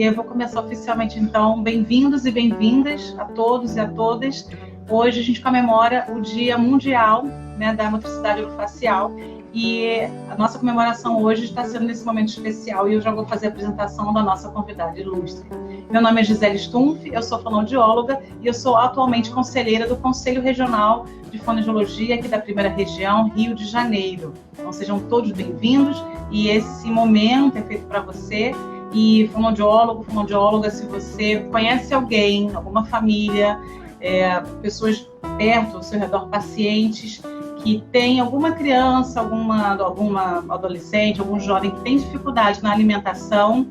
E eu vou começar oficialmente, então. Bem-vindos e bem-vindas a todos e a todas. Hoje a gente comemora o Dia Mundial, né, da Motricidade Orofacial. E a nossa comemoração hoje está sendo nesse momento especial e eu já vou fazer a apresentação da nossa convidada ilustre. Meu nome é Gisele Stumpf, eu sou fonoaudióloga e eu sou atualmente conselheira do Conselho Regional de Fonoaudiologia aqui da Primeira Região, Rio de Janeiro. Então sejam todos bem-vindos e esse momento é feito para você. E fonoaudiólogo, fonoaudióloga, se você conhece alguém, alguma família, pessoas perto, ao seu redor, pacientes, que tem alguma criança, alguma adolescente, algum jovem que tem dificuldade na alimentação,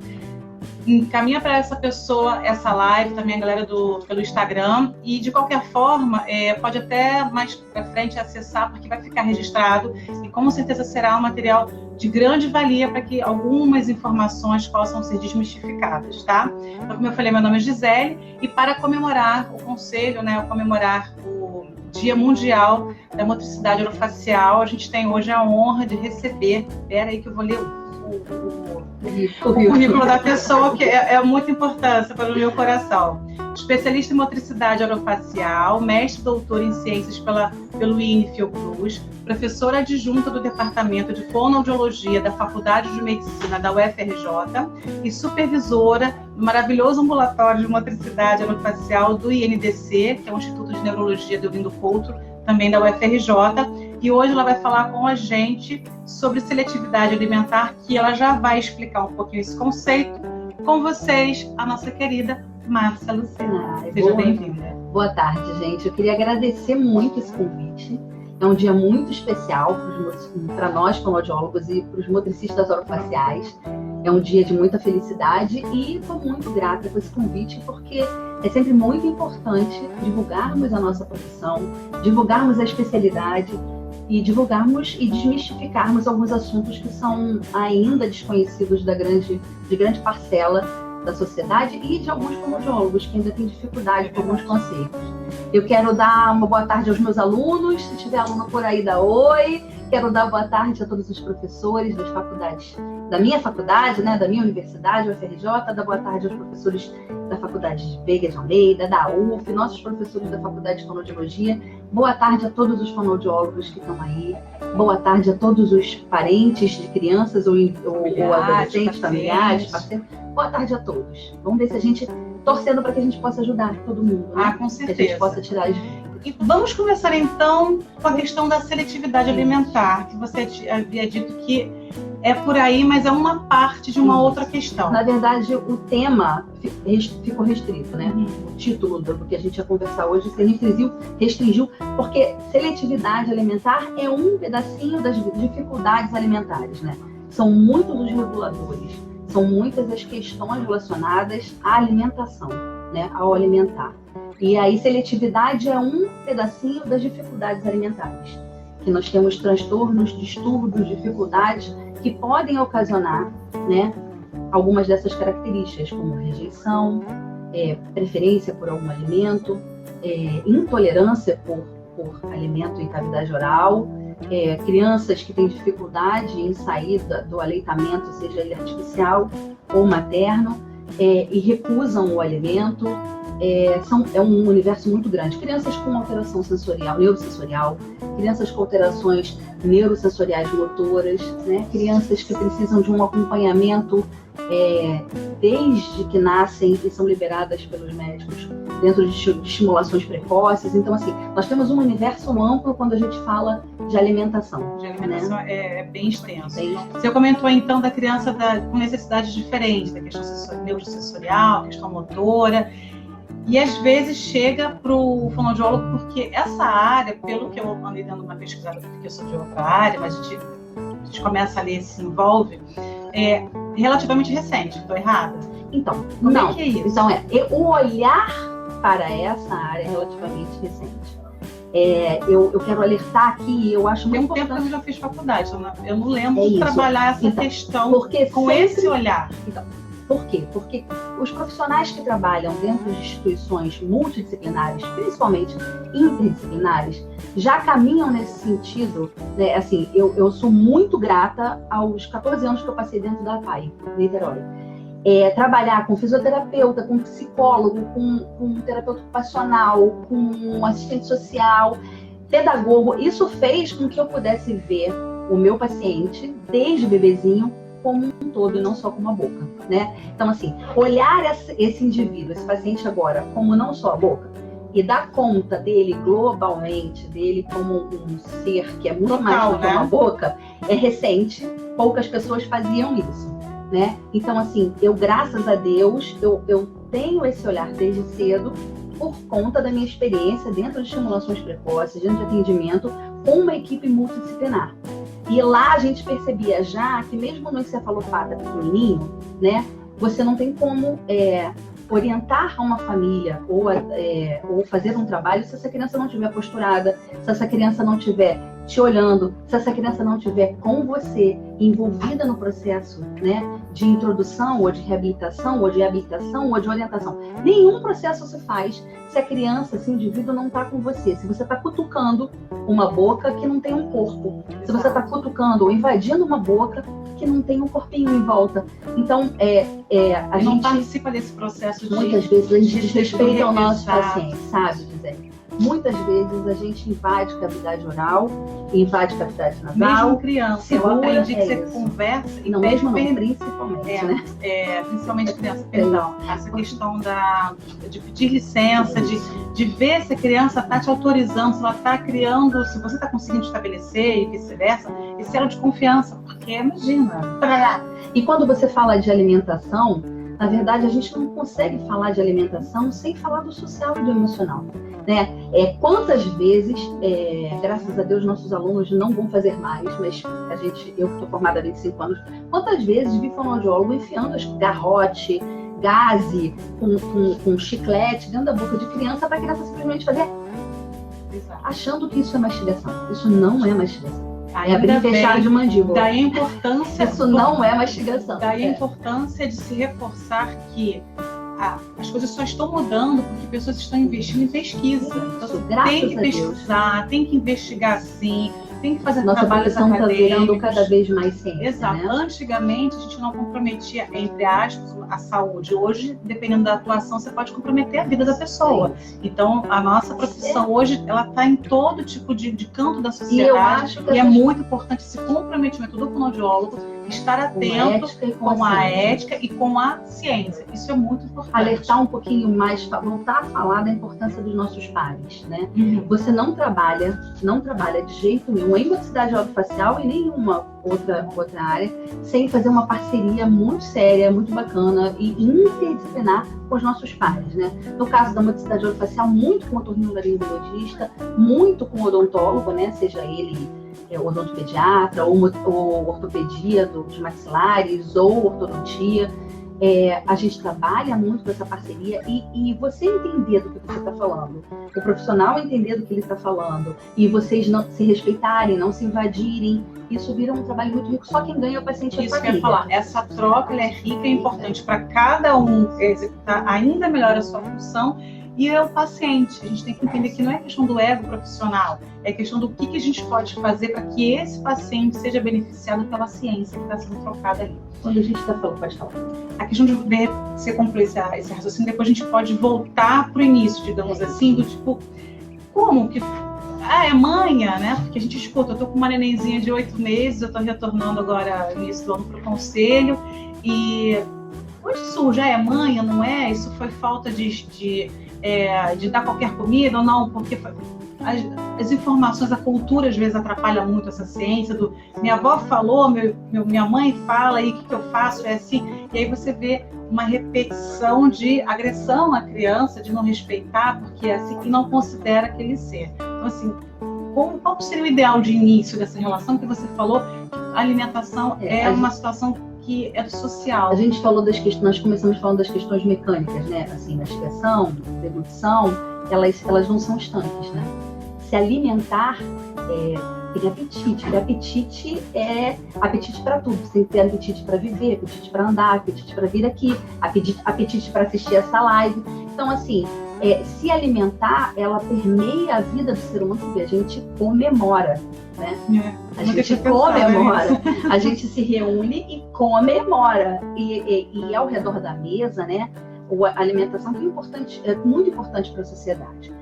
encaminha para essa pessoa essa live, também a galera pelo Instagram, e de qualquer forma, pode até mais para frente acessar, porque vai ficar registrado, e com certeza será um material de grande valia para que algumas informações possam ser desmistificadas, tá? Então, como eu falei, meu nome é Gisele, e para comemorar o Conselho, né, comemorar o Dia Mundial da Motricidade Orofacial, a gente tem hoje a honra de receber, espera aí que eu vou ler o currículo da pessoa, que é muita importância para o meu coração. Especialista em motricidade orofacial, mestre doutor em ciências pelo INE Fiocruz, professora adjunta do Departamento de Fonoaudiologia da Faculdade de Medicina da UFRJ e supervisora do maravilhoso ambulatório de motricidade orofacial do INDC, que é o Instituto de Neurologia de Ourindo Couto, também da UFRJ. E hoje ela vai falar com a gente sobre seletividade alimentar, que ela já vai explicar um pouquinho esse conceito. Com vocês, a nossa querida Márcia Lucena. Seja bem-vinda. Boa tarde, gente. Eu queria agradecer muito esse convite. É um dia muito especial para nós, fonoaudiólogos, e para os motricistas orofaciais. É um dia de muita felicidade e estou muito grata por esse convite, porque é sempre muito importante divulgarmos a nossa profissão, divulgarmos a especialidade, e divulgarmos e desmistificarmos alguns assuntos que são ainda desconhecidos de grande parcela da sociedade e de alguns fonoaudiólogos que ainda têm dificuldade com alguns conceitos. Eu quero dar uma boa tarde aos meus alunos, se tiver aluno por aí, dá oi. Quero dar boa tarde a todos os professores das faculdades, da minha faculdade, né, da minha universidade, UFRJ, dar boa tarde aos professores da Faculdade de Veiga de Almeida, da UF, nossos professores da Faculdade de Fonoaudiologia. Boa tarde a todos os fonoaudiólogos que estão aí. Boa tarde a todos os parentes de crianças ou adolescentes, familiares, parceiros. Boa tarde a todos. Vamos ver se a gente, torcendo para que a gente possa ajudar todo mundo, né? Com certeza. Que a gente possa tirar as... E vamos começar então com a questão da seletividade alimentar, que você havia dito que é por aí, mas é uma parte de uma outra questão. Na verdade, o tema ficou restrito, né? O título do que a gente ia conversar hoje se restringiu, porque seletividade alimentar é um pedacinho das dificuldades alimentares, né? São muitos os reguladores, são muitas as questões relacionadas à alimentação, né? Ao alimentar. E aí, seletividade é um pedacinho das dificuldades alimentares, que nós temos transtornos, distúrbios, dificuldades que podem ocasionar, né, algumas dessas características, como rejeição, preferência por algum alimento, intolerância por alimento em cavidade oral, crianças que têm dificuldade em sair do aleitamento, seja ele artificial ou materno, e recusam o alimento. É um universo muito grande. Crianças com alteração sensorial, neurosensorial, crianças com alterações neurosensoriais motoras, né? Crianças que precisam de um acompanhamento desde que nascem e são liberadas pelos médicos dentro de estimulações precoces. Então, assim, nós temos um universo amplo quando a gente fala de alimentação. De alimentação, né? É bem extenso. Você comentou, então, da criança com necessidades diferentes, da questão neurosensorial, questão motora. E às vezes chega para o fonoaudiólogo, porque essa área, pelo que eu andei dando uma pesquisada, porque eu sou de outra área, mas a gente começa a ler, se envolve, é relativamente recente. Estou errada? Então, como é que é isso? Então, o olhar para essa área é relativamente recente. Eu quero alertar aqui, eu acho muito importante. Tem um tempo que eu já fiz faculdade, eu não lembro de trabalhar essa questão com esse olhar. Então, por quê? Porque os profissionais que trabalham dentro de instituições multidisciplinares, principalmente interdisciplinares, já caminham nesse sentido, né? Assim, eu sou muito grata aos 14 anos que eu passei dentro da APAE, Niterói. trabalhar com fisioterapeuta, com psicólogo, com terapeuta ocupacional, com assistente social, pedagogo. Isso fez com que eu pudesse ver o meu paciente, desde bebezinho, como um todo, e não só com uma boca, né? Então, assim, olhar esse indivíduo, esse paciente agora, como não só a boca, e dar conta dele globalmente, dele como um ser que é muito mais do que uma boca, é recente. Poucas pessoas faziam isso, né? Então, assim, eu, graças a Deus, eu tenho esse olhar desde cedo por conta da minha experiência dentro de estimulações precoces, dentro de atendimento, com uma equipe multidisciplinar. E lá a gente percebia já que mesmo no encefalopata pequenininho, né, você não tem como orientar uma família ou fazer um trabalho se essa criança não estiver posturada, se essa criança não estiver te olhando, se essa criança não estiver com você, envolvida no processo, né, de introdução, ou de reabilitação, ou de habilitação, ou de orientação. Nenhum processo se faz se a criança, se o indivíduo não está com você. Se você está cutucando uma boca que não tem um corpo. Se você está cutucando ou invadindo uma boca que não tem um corpinho em volta. Então, a gente não participa desse processo muitas vezes a gente desrespeita o nosso paciente, sabe, Gisele? Muitas vezes a gente invade cavidade oral, invade cavidade nasal. Mesmo criança, segura, eu aprendi que você conversa e não, mesmo não, principalmente, né? Principalmente criança, perdão. Essa questão de pedir licença, de ver se a criança está te autorizando, se ela está criando, se você está conseguindo estabelecer e vice-versa, esse elo de confiança, porque imagina. E quando você fala de alimentação, na verdade, a gente não consegue falar de alimentação sem falar do social e do emocional, né? Quantas vezes, graças a Deus, nossos alunos não vão fazer mais, mas eu estou formada há 25 anos, quantas vezes vi fonoaudiólogo enfiando garrote, gaze, com chiclete dentro da boca de criança para a criança simplesmente fazer, achando que isso é mastigação. Isso não é mastigação. Abrir e fechar de mandíbula. Daí a importância... Isso não é mastigação. Daí a importância de se reforçar que as coisas só estão mudando porque pessoas estão investindo em pesquisa. Então você tem que pesquisar, tem que investigar sim, tem que fazer trabalhos acadêmicos. Nossa profissão está virando cada vez mais ciência. Exato. Né? Antigamente a gente não comprometia, entre aspas, a saúde. Hoje, dependendo da atuação, você pode comprometer a vida da pessoa. Sim. Então, a nossa profissão hoje, ela está em todo tipo de canto da sociedade. E é muito importante esse comprometimento do fonoaudiólogo, estar atento com a ética e com a ciência. Isso é muito importante. Alertar um pouquinho mais, voltar a falar da importância dos nossos pares, né? Uhum. Você não trabalha de jeito nenhum em motricidade orofacial e nenhuma outra área sem fazer uma parceria muito séria, muito bacana e interdisciplinar com os nossos pares, né? No caso da motricidade orofacial, muito com o otorrinolaringologista, muito com o odontólogo, né? Seja ele odontopediatra, ou ortopedia dos maxilares, ou ortodontia. A gente trabalha muito com essa parceria e você entender do que você está falando, o profissional entender do que ele está falando, e vocês não se respeitarem, não se invadirem, isso vira um trabalho muito rico. Só quem ganha é o paciente e a família. Isso que eu ia falar, essa troca é rica, é importante para cada um executar ainda melhor a sua função. E é o paciente. A gente tem que entender que não é questão do ego profissional, é questão do que a gente pode fazer para que esse paciente seja beneficiado pela ciência que está sendo trocada ali. Quando a gente está falando, pode falar. A questão de ver, você concluir esse raciocínio, depois a gente pode voltar para o início, digamos assim, do tipo, como que... é manha, né? Porque a gente escuta, eu tô com uma nenenzinha de 8 meses, eu tô retornando agora no início do ano para o conselho, e onde surge? É manha, não é? Isso foi falta de dar qualquer comida ou não, porque as informações, a cultura às vezes atrapalha muito essa ciência do minha avó falou, minha mãe fala, e o que eu faço é assim, e aí você vê uma repetição de agressão à criança, de não respeitar, porque é assim, e não considera aquele ser. Então assim, qual seria o ideal de início dessa relação que você falou? A alimentação uma situação que é do social. A gente falou das questões, nós começamos falando das questões mecânicas, né? Assim, mastigação, deglutição, elas não são estanques, né? Se alimentar tem apetite. E apetite é apetite para tudo. Você tem que ter apetite para viver, apetite para andar, apetite para vir aqui, apetite para assistir essa live. Então, assim, se alimentar, ela permeia a vida do ser humano, porque a gente comemora, né? A gente comemora, a gente se reúne e comemora. E ao redor da mesa, né? A alimentação é muito importante para a sociedade.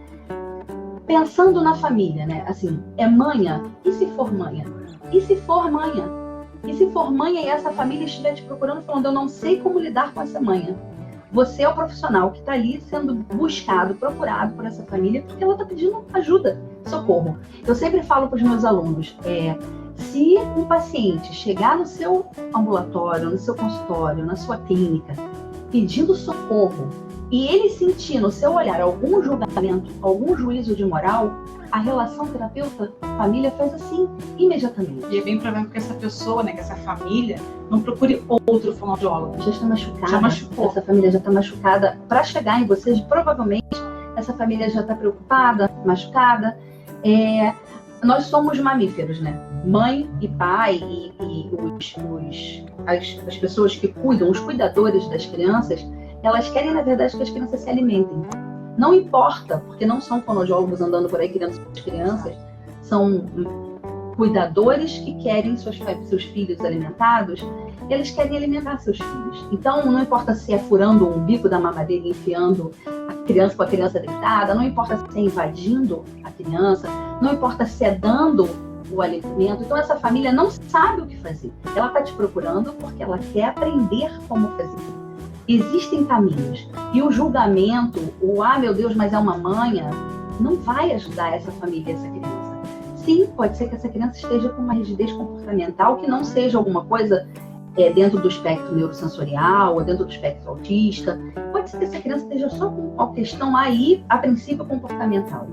Pensando na família, né? Assim, é manha? E se for manha? E se for manha? E se for manha e essa família estiver te procurando, falando, eu não sei como lidar com essa manha? Você é o profissional que está ali sendo buscado, procurado por essa família, porque ela está pedindo ajuda, socorro. Eu sempre falo para os meus alunos, se um paciente chegar no seu ambulatório, no seu consultório, na sua clínica, pedindo socorro, e ele sentir no seu olhar algum julgamento, algum juízo de moral, a relação terapeuta-família faz assim, imediatamente. E é bem provável que essa pessoa, né, que essa família, não procure outro fonoaudiólogo. Já está machucada. Já machucou. Essa família já está machucada. Para chegar em vocês, provavelmente, essa família já está preocupada, machucada. Nós somos mamíferos, né? Mãe e pai e as pessoas que cuidam, os cuidadores das crianças, elas querem, na verdade, que as crianças se alimentem. Não importa, porque não são fonoaudiólogos andando por aí criando suas crianças, são cuidadores que querem seus filhos alimentados, eles querem alimentar seus filhos. Então, não importa se é furando o umbigo da mamadeira e enfiando a criança com a criança deitada, não importa se é invadindo a criança, não importa se é dando o alimento. Então, essa família não sabe o que fazer. Ela está te procurando porque ela quer aprender como fazer. Existem caminhos. E o julgamento, meu Deus, mas é uma manha, não vai ajudar essa família, essa criança. Sim, pode ser que essa criança esteja com uma rigidez comportamental que não seja alguma coisa dentro do espectro neurosensorial ou dentro do espectro autista. Pode ser que essa criança esteja só com uma questão aí, a princípio, comportamental.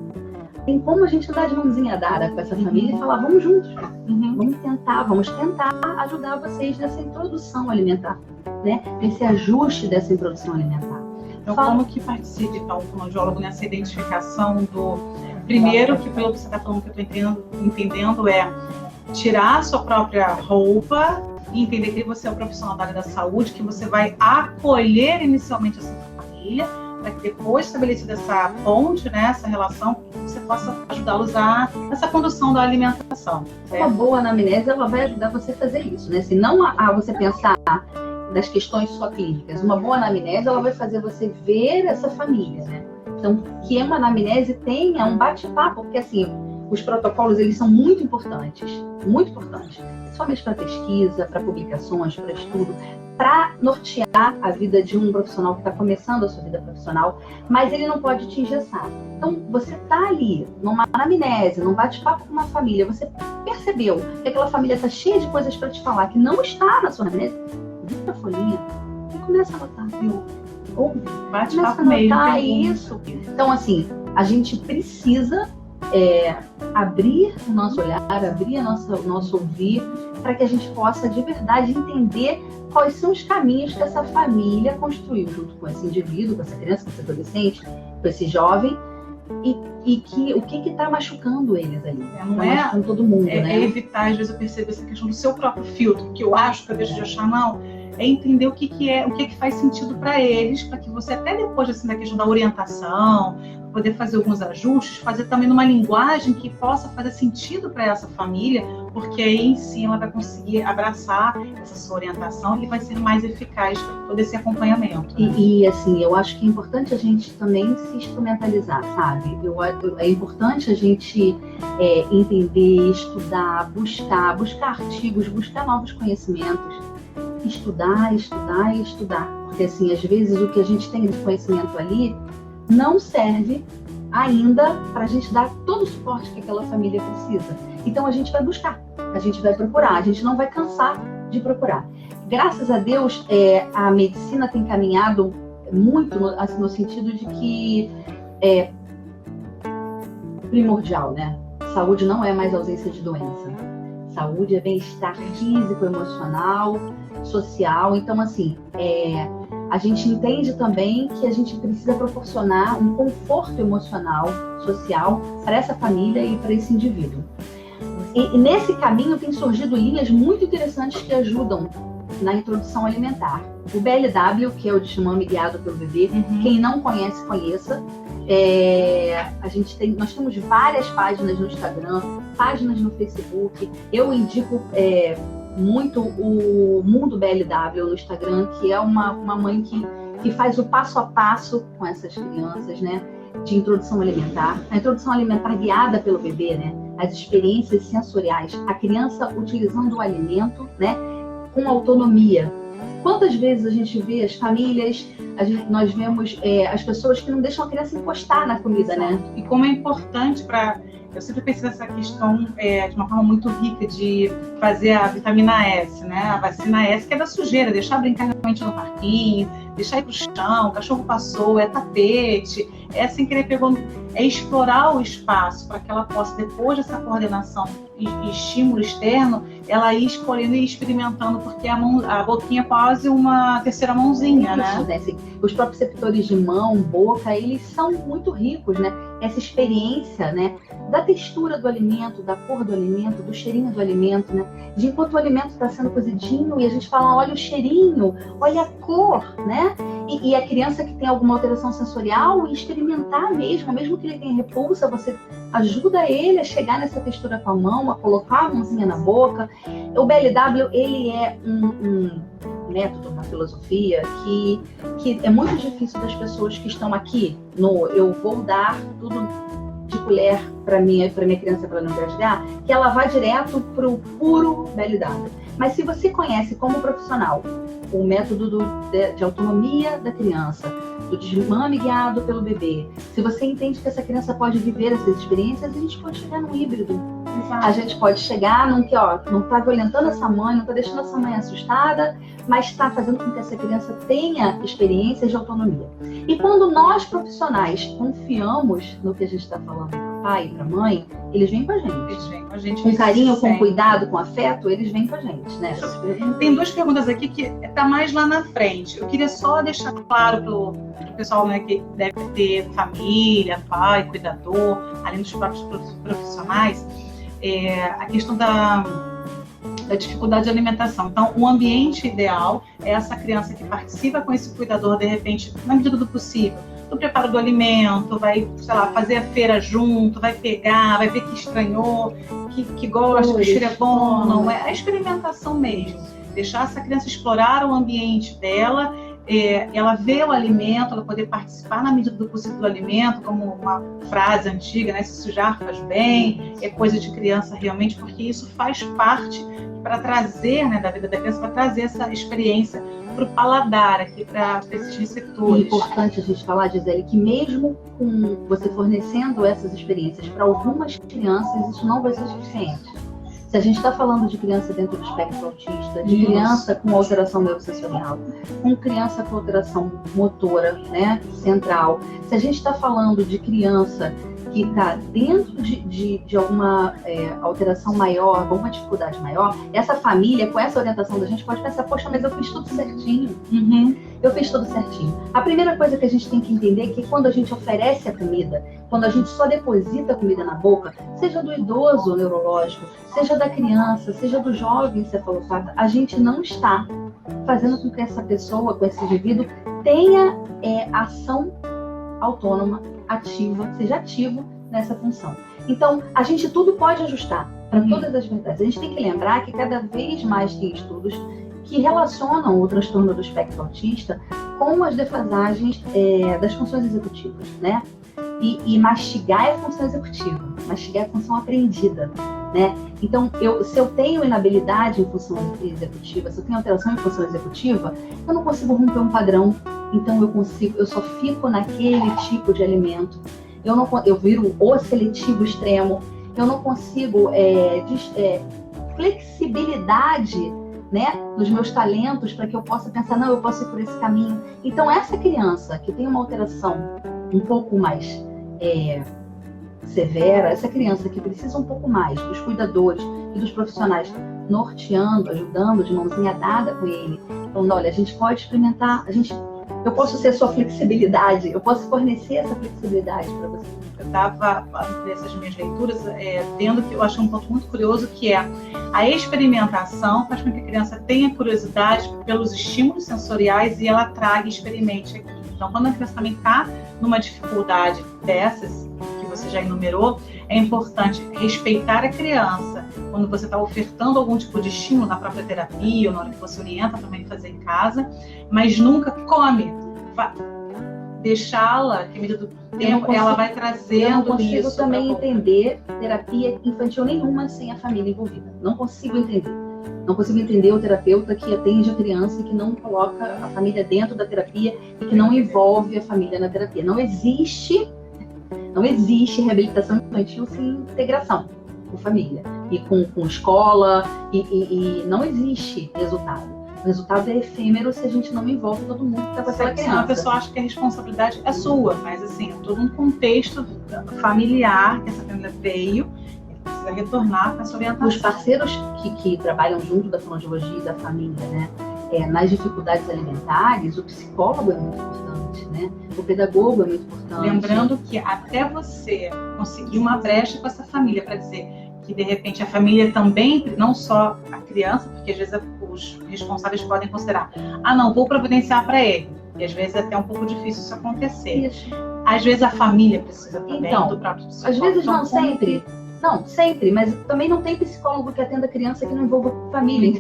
Tem como a gente andar de mãozinha dada com essa família e falar, vamos juntos, vamos tentar ajudar vocês nessa introdução alimentar, né? Nesse ajuste dessa introdução alimentar. Então, como que participa então, o fonoaudiólogo nessa identificação do... Primeiro, que pelo que você está falando, que eu estou entendendo, é tirar a sua própria roupa e entender que você é o profissional da área da saúde, que você vai acolher inicialmente essa família, para que depois, estabelecida essa ponte, né, essa relação, você possa ajudá-los a essa condução da alimentação. Certo? Uma boa anamnese, ela vai ajudar você a fazer isso, né? Se não você pensar das questões só clínicas, uma boa anamnese, ela vai fazer você ver essa família, né? Então, que uma anamnese tenha um bate-papo, porque assim, os protocolos, eles são muito importantes, principalmente para pesquisa, para publicações, para estudo, para nortear a vida de um profissional que está começando a sua vida profissional, mas ele não pode te engessar. Então, você está ali, numa anamnese, num bate-papo com uma família, você percebeu que aquela família está cheia de coisas para te falar que não está na sua anamnese, vira a folhinha e começa a anotar, viu? Ouve, bate-papo mesmo. Isso. Então, assim, a gente precisa abrir o nosso olhar, abrir o nosso ouvir, para que a gente possa, de verdade, entender quais são os caminhos que essa família construiu junto com esse indivíduo, com essa criança, com esse adolescente, com esse jovem, e que o que está machucando eles ali. Não é machucando todo mundo, né? É evitar, às vezes, eu percebo essa questão do seu próprio filtro, que eu acho, que eu deixo de achar, não. É entender o que faz sentido para eles, para que você, até depois assim, da questão da orientação, poder fazer alguns ajustes, fazer também numa linguagem que possa fazer sentido para essa família, porque aí em si ela vai conseguir abraçar essa sua orientação e vai ser mais eficaz todo esse acompanhamento. Né? E assim, eu acho que é importante a gente também se instrumentalizar, sabe? É importante a gente entender, estudar, buscar artigos, buscar novos conhecimentos. Estudar. Porque, assim, às vezes o que a gente tem de conhecimento ali não serve ainda para a gente dar todo o suporte que aquela família precisa. Então, a gente vai buscar, a gente vai procurar, a gente não vai cansar de procurar. Graças a Deus, a medicina tem caminhado muito no sentido de que é primordial, né? Saúde não é mais ausência de doença. Saúde é bem-estar físico, emocional, social. Então, assim, a gente entende também que a gente precisa proporcionar um conforto emocional, social, para essa família e para esse indivíduo. E nesse caminho tem surgido linhas muito interessantes que ajudam na introdução alimentar. O BLW, que é o Desmame Guiado pelo Bebê, quem não conhece, conheça. Nós temos várias páginas no Instagram, páginas no Facebook. Eu indico muito o Mundo BLW no Instagram, que é uma mãe que faz o passo a passo com essas crianças, né? De introdução alimentar. A introdução alimentar guiada pelo bebê, né? As experiências sensoriais. A criança utilizando o alimento, né? Com autonomia. Quantas vezes a gente vê as famílias, nós vemos as pessoas que não deixam a criança encostar na comida, né? E como é importante eu sempre pensei nessa questão de uma forma muito rica de fazer a vitamina S, né? A vacina S, que é da sujeira, deixar brincar realmente no parquinho, deixar ir pro chão, o cachorro passou, tapete, sem querer explorar o espaço para que ela possa, depois dessa coordenação e estímulo externo, ela ir escolhendo e experimentando, porque a boquinha é quase uma terceira mãozinha, né? Assim, os próprios receptores de mão, boca, eles são muito ricos, né? Essa experiência, né? Da textura do alimento, da cor do alimento, do cheirinho do alimento, né? De enquanto o alimento está sendo cozidinho e a gente fala, olha o cheirinho, olha a cor, né? E a criança que tem alguma alteração sensorial, experimentar mesmo que ele tenha repulsa, você ajuda ele a chegar nessa textura com a mão, a colocar a mãozinha na boca. O BLW, ele é um método, uma filosofia que é muito difícil das pessoas que estão aqui eu vou dar tudo de colher para minha criança para não engasgar, que ela vá direto para o puro BLW. Mas se você conhece como profissional o método de autonomia da criança, do desmame guiado pelo bebê, se você entende que essa criança pode viver essas experiências, a gente pode chegar no híbrido. Exato. A gente pode chegar num que não está violentando essa mãe, não está deixando essa mãe assustada, mas está fazendo com que essa criança tenha experiências de autonomia. E quando nós, profissionais, confiamos no que a gente está falando para o pai e para a mãe, eles vêm com a gente. Eles vêm com a gente. Com carinho, com cuidado, com afeto, eles vêm com a gente, né? Tem duas perguntas aqui que tá mais lá na frente. Eu queria só deixar claro pro pessoal, né, que deve ter família, pai, cuidador, além dos próprios profissionais, a questão da dificuldade de alimentação. Então, o ambiente ideal é essa criança que participa com esse cuidador, de repente, na medida do possível, do preparo do alimento, vai, sei lá, fazer a feira junto, vai pegar, vai ver que estranhou, que gosta, que o cheiro é bom, não é? A experimentação mesmo. Deixar essa criança explorar o ambiente dela, ela ver o alimento, ela poder participar na medida do possível do alimento, como uma frase antiga, né? Se sujar faz bem, é coisa de criança realmente, porque isso faz parte para trazer, né, da vida da criança, para trazer essa experiência para o paladar aqui, para esses receptores. É importante a gente falar, Gisele, que mesmo com você fornecendo essas experiências para algumas crianças, isso não vai ser suficiente. Se a gente está falando de criança dentro do espectro autista, de criança com alteração neurosensorial, com criança com alteração motora, né, central, se a gente está falando de criança que está dentro de alguma alteração maior, alguma dificuldade maior, essa família, com essa orientação da gente, pode pensar, poxa, mas eu fiz tudo certinho. Eu fiz tudo certinho. A primeira coisa que a gente tem que entender é que quando a gente oferece a comida, quando a gente só deposita a comida na boca, seja do idoso neurológico, seja da criança, seja do jovem encefalopata, a gente não está fazendo com que essa pessoa, com esse indivíduo, tenha ação autônoma, ativa, seja ativo nessa função. Então, a gente tudo pode ajustar para todas as verdades. A gente tem que lembrar que cada vez mais tem estudos que relacionam o transtorno do espectro autista com as defasagens das funções executivas, né? E mastigar é a função executiva, mastigar é a função aprendida, né? Então, se eu tenho inabilidade em função executiva, se eu tenho alteração em função executiva, eu não consigo romper um padrão. Então, eu só fico naquele tipo de alimento. Eu viro o seletivo extremo. Eu não consigo flexibilidade, né, nos meus talentos para que eu possa pensar, não, eu posso ir por esse caminho. Então, essa criança que tem uma alteração um pouco mais severa, essa criança que precisa um pouco mais dos cuidadores e dos profissionais norteando, ajudando, de mãozinha dada com ele, falando, olha, a gente pode experimentar, eu posso ser a sua flexibilidade, eu posso fornecer essa flexibilidade para você. Eu estava, nessas minhas leituras, vendo que eu acho um ponto muito curioso, que é a experimentação faz com que a criança tenha curiosidade pelos estímulos sensoriais e ela traga e experimente aqui. Então, quando a criança também está numa dificuldade dessas, que você já enumerou, é importante respeitar a criança. Quando você está ofertando algum tipo de estímulo na própria terapia, ou na hora que você orienta também fazer em casa, mas nunca come. Deixá-la, que à medida do tempo, ela vai trazendo isso. Eu não consigo também entender terapia infantil nenhuma sem a família envolvida. Não consigo entender. Não consigo entender o terapeuta que atende a criança e que não coloca a família dentro da terapia e que não envolve a família na terapia. Não existe reabilitação infantil sem integração com família e com escola e não existe resultado. O resultado é efêmero se a gente não envolve todo mundo que está com aquela criança. A pessoa acha que a responsabilidade é sua, mas assim, todo um contexto familiar que essa família veio, precisa retornar para essa orientação. Os parceiros que trabalham junto da fonoaudiologia e da família, né, nas dificuldades alimentares, o psicólogo é muito importante, né? O pedagogo é muito importante. Lembrando que até você conseguir uma brecha com essa família para dizer que de repente a família também, não só a criança, porque às vezes os responsáveis podem considerar, não, vou providenciar para ele. E às vezes é até um pouco difícil isso acontecer. Isso. Às vezes a família precisa também do próprio psicólogo. Às vezes não sempre. Não, sempre, mas também não tem psicólogo que atenda a criança que não envolva família.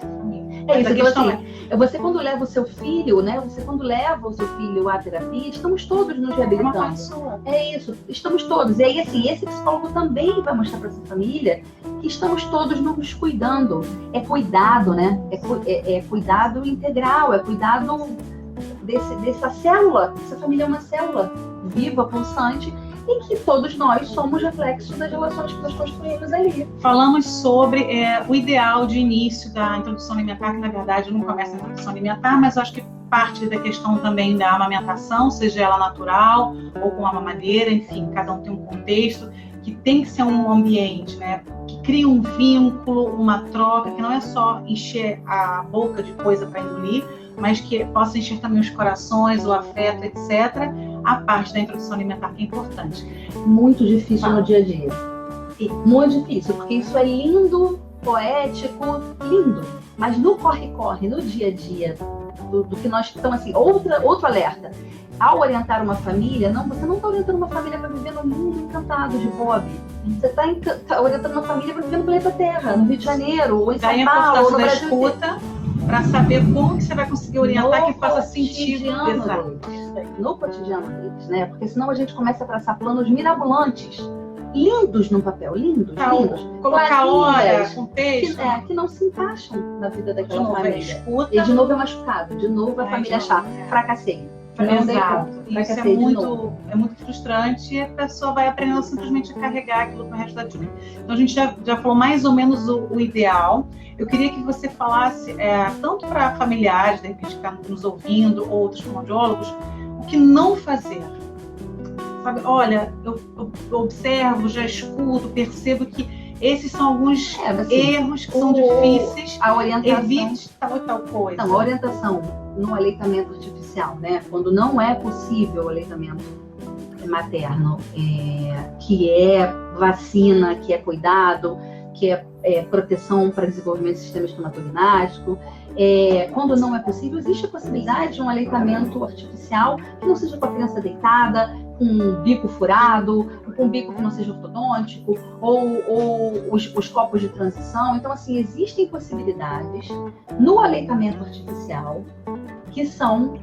É isso, então, assim, você quando leva o seu filho, né? Você quando leva o seu filho à terapia, estamos todos nos reabilitando. É isso, estamos todos. E aí, assim, esse psicólogo também vai mostrar para essa família que estamos todos nos cuidando. É cuidado, né? É cuidado integral, é cuidado dessa célula. Essa família é uma célula viva, pulsante, em que todos nós somos reflexos das relações que nós construímos ali. Falamos sobre o ideal de início da introdução alimentar, que na verdade não começa a introdução alimentar, mas eu acho que parte da questão também da amamentação, seja ela natural ou com a mamadeira, enfim, cada um tem um contexto, que tem que ser um ambiente, né, que cria um vínculo, uma troca, que não é só encher a boca de coisa para engolir, mas que possa encher também os corações, o afeto, etc. A parte da introdução alimentar que é importante. Muito difícil no dia a dia. Muito difícil, porque isso é lindo, poético, lindo. Mas no corre-corre, no dia a dia, do que nós estamos assim, outro alerta. Ao orientar uma família, você não está orientando uma família para viver no mundo encantado de Bob. Você está orientando uma família para viver no planeta Terra, no Rio de Janeiro, ou em São Paulo, ou no Brasil. Escuta, para saber como que você vai conseguir orientar que faça sentido. No cotidiano deles, né? Porque senão a gente começa a traçar planos mirabolantes, lindos no papel, lindos. Colocar horas, contexto. Que não se encaixam na vida daquela família. Escuta. E de novo é machucado, de novo a família chata, fracassei. Exato. Isso é muito frustrante e a pessoa vai aprendendo simplesmente a carregar aquilo para o resto da vida. Então a gente já falou mais ou menos o ideal. Eu queria que você falasse, tanto para familiares, de repente, que estão nos ouvindo, ou outros fonoaudiólogos, o que não fazer. Sabe? Olha, eu observo, já escuto, percebo que esses são alguns erros que são difíceis. A orientação. Evite tal coisa. Então, a orientação no aleitamento artificial, né? Quando não é possível o aleitamento materno, que é vacina, que é cuidado, que é proteção para desenvolvimento do sistema espermatognático. Quando não é possível, existe a possibilidade de um aleitamento artificial que não seja com a criança deitada, com um bico furado, com um bico que não seja ortodôntico, ou os copos de transição. Então, assim, existem possibilidades no aleitamento artificial que são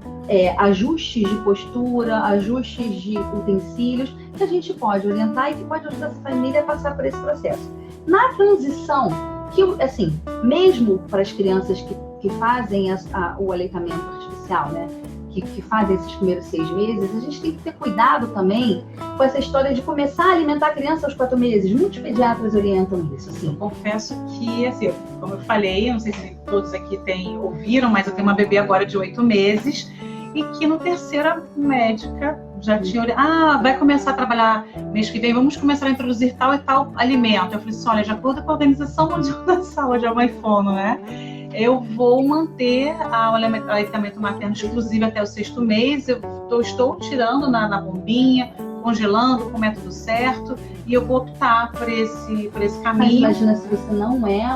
ajustes de postura, ajustes de utensílios, que a gente pode orientar e que pode ajudar essa família a passar por esse processo. Na transição, que, assim, mesmo para as crianças que fazem o aleitamento artificial, né, que fazem esses primeiros 6 meses, a gente tem que ter cuidado também com essa história de começar a alimentar a criança aos 4 meses. Muitos pediatras orientam isso. Assim. Eu confesso que, assim, como eu falei, eu não sei se todos aqui ouviram, mas eu tenho uma bebê agora de 8 meses e que no terceiro a médica já tinha olhado, vai começar a trabalhar mês que vem, vamos começar a introduzir tal e tal alimento. Eu falei assim, olha, de acordo com a Organização Mundial da Saúde, a OMIFONO, né? Eu vou manter o aleitamento materno exclusivo até o 6º mês. Eu estou tirando na bombinha, congelando com o método certo. e eu vou optar por esse Mas caminho. imagina se você não é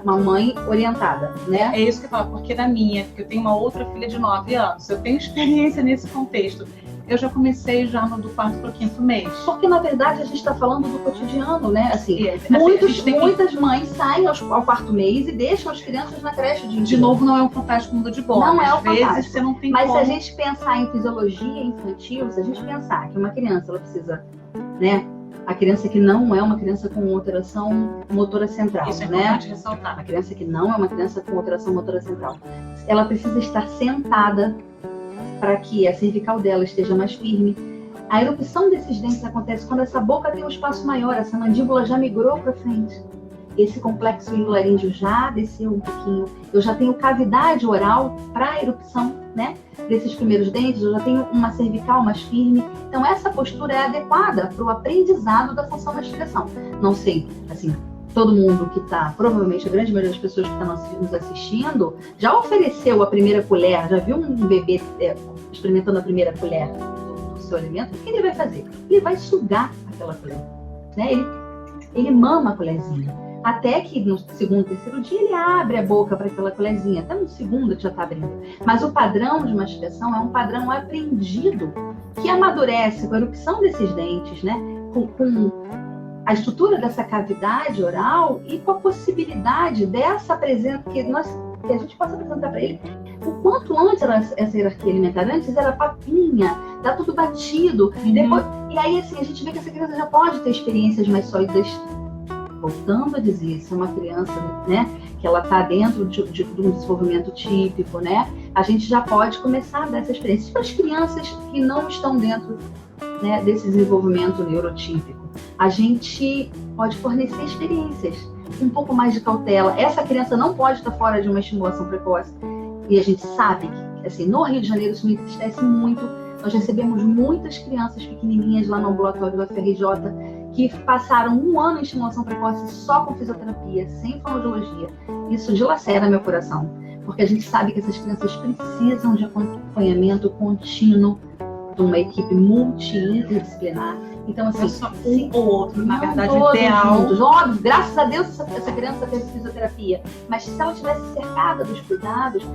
uma mãe orientada, né? É isso que eu falo, porque porque eu tenho uma outra filha de 9 anos, eu tenho experiência nesse contexto. Eu já comecei já do 4º para o 5º mês. Porque, na verdade, a gente está falando do cotidiano, né? Assim, Assim, muitas mães saem ao 4º mês e deixam as crianças na creche de novo, não é um fantástico mundo de bola. Não é um Às vezes fantástico. você não tem Mas como. se a gente pensar em fisiologia infantil, se a gente pensar que uma criança, ela precisa, né? A criança que não é uma criança com alteração motora central, Isso é né? importante ressaltar. A criança que não é uma criança com alteração motora central. Ela precisa estar sentada para que a cervical dela esteja mais firme. A erupção desses dentes acontece quando essa boca tem um espaço maior, essa mandíbula já migrou para frente. Esse complexo laríngeo já desceu um pouquinho. Eu já tenho cavidade oral para a erupção, né? Desses primeiros dentes, eu já tenho uma cervical mais firme. Então, essa postura é adequada para o aprendizado da função mastigação. Não sei, assim, todo mundo que está, provavelmente a grande maioria das pessoas que estão nos assistindo, já ofereceu a primeira colher, já viu um bebê experimentando a primeira colher do seu alimento? O que ele vai fazer? Ele vai sugar aquela colher, né? Ele mama a colherzinha. Até que no 2º, 3º dia ele abre a boca para aquela colherzinha. Até no 2º que já está abrindo. Mas o padrão de mastigação é um padrão aprendido que amadurece com a erupção desses dentes, né? Com a estrutura dessa cavidade oral e com a possibilidade dessa presença que a gente possa apresentar para ele. O quanto antes era essa hierarquia alimentar, antes era papinha, tá tudo batido. Depois, e aí assim, a gente vê que essa criança já pode ter experiências mais sólidas. Voltando a dizer, se é uma criança, né, que ela está dentro de um desenvolvimento típico, né, a gente já pode começar a dar essa experiência. Para as crianças que não estão dentro, né, desse desenvolvimento neurotípico, a gente pode fornecer experiências, um pouco mais de cautela. Essa criança não pode estar fora de uma estimulação precoce. E a gente sabe que, assim, no Rio de Janeiro isso me entristece muito. Nós recebemos muitas crianças pequenininhas lá no ambulatório da FRJ que passaram 1 ano em estimulação precoce só com fisioterapia, sem fonoaudiologia. Isso dilacera meu coração, porque a gente sabe que essas crianças precisam de acompanhamento contínuo de uma equipe multi-interdisciplinar. Então, assim, não só um ou outro, na verdade, todos ideal. Juntos. Óbvio, graças a Deus essa criança teve fisioterapia. Mas se ela tivesse cercada dos cuidados,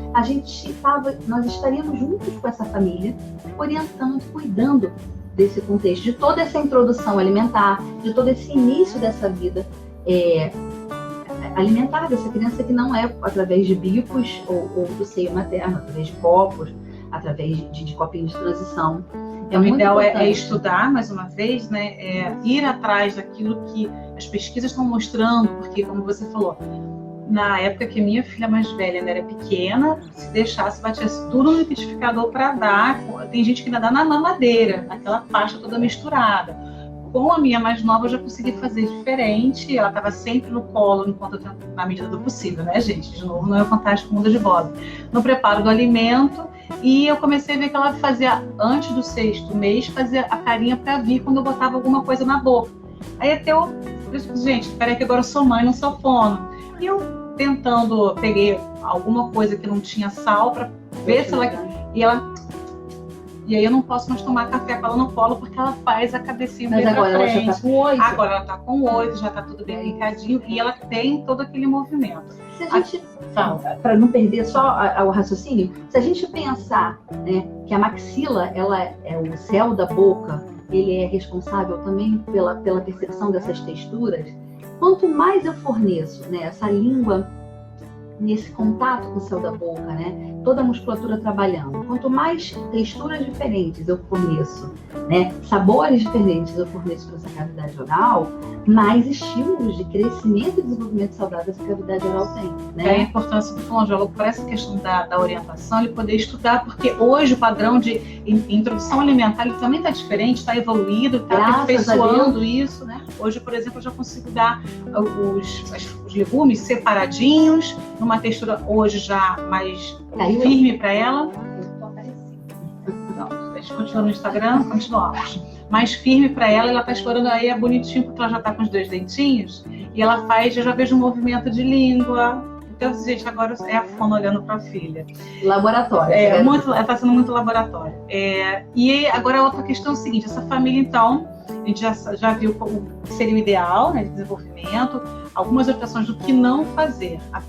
nós estaríamos juntos com essa família, orientando, cuidando desse contexto, de toda essa introdução alimentar, de todo esse início dessa vida alimentar dessa criança, que não é através de bicos ou do seio materno, através de copos, através de copinhos de transição. O ideal é estudar, mais uma vez, né? Ir atrás daquilo que as pesquisas estão mostrando, porque, como você falou, na época que minha filha mais velha ainda era pequena, se deixasse, batia tudo no liquidificador para dar. Tem gente que ainda dá na mamadeira, naquela pasta toda misturada. Com a minha mais nova, eu já consegui fazer diferente. Ela estava sempre no colo, na medida do possível, né, gente? De novo, não é o fantástico mundo de bola. No preparo do alimento. E eu comecei a ver que ela fazia, antes do 6º mês, fazia a carinha para vir quando eu botava alguma coisa na boca. Aí até eu gente, peraí que agora eu sou mãe, não sou fono. E eu peguei alguma coisa que não tinha sal para ver se ela... E aí eu não posso mais tomar café com ela no colo, porque ela faz a cabecinha bem pra frente. Agora ela já tá com 8. Agora ela tá com 8, já tá tudo bem brincadinho, e ela tem todo aquele movimento. Se a gente, para não perder só o raciocínio, se a gente pensar, né, que a maxila, ela é o céu da boca, ele é responsável também pela percepção dessas texturas. Quanto mais eu forneço, né, essa língua nesse contato com o céu da boca, né, toda a musculatura trabalhando, quanto mais texturas diferentes eu forneço, né, sabores diferentes eu forneço para essa cavidade oral, mais estímulos de crescimento e desenvolvimento saudável essa cavidade oral tem, né? É a importância do fonoaudiólogo para essa questão da orientação, ele poder estudar, porque hoje o padrão de introdução alimentar ele também está diferente, está evoluído, está aperfeiçoando isso, né? Hoje, por exemplo, eu já consigo dar os legumes separadinhos, numa textura hoje já mais firme para ela. Não, a gente continua no Instagram, continuamos. Mais firme para ela, ela está explorando aí, é bonitinho, porque ela já está com os 2 dentinhos, e ela faz, eu já vejo um movimento de língua. Então, gente, agora é a fono olhando para a filha. Laboratório. Ela está sendo muito laboratório. E agora a outra questão é o seguinte, essa família, então, a gente já viu o que seria o ideal, né, de desenvolvimento, algumas orientações do que não fazer. A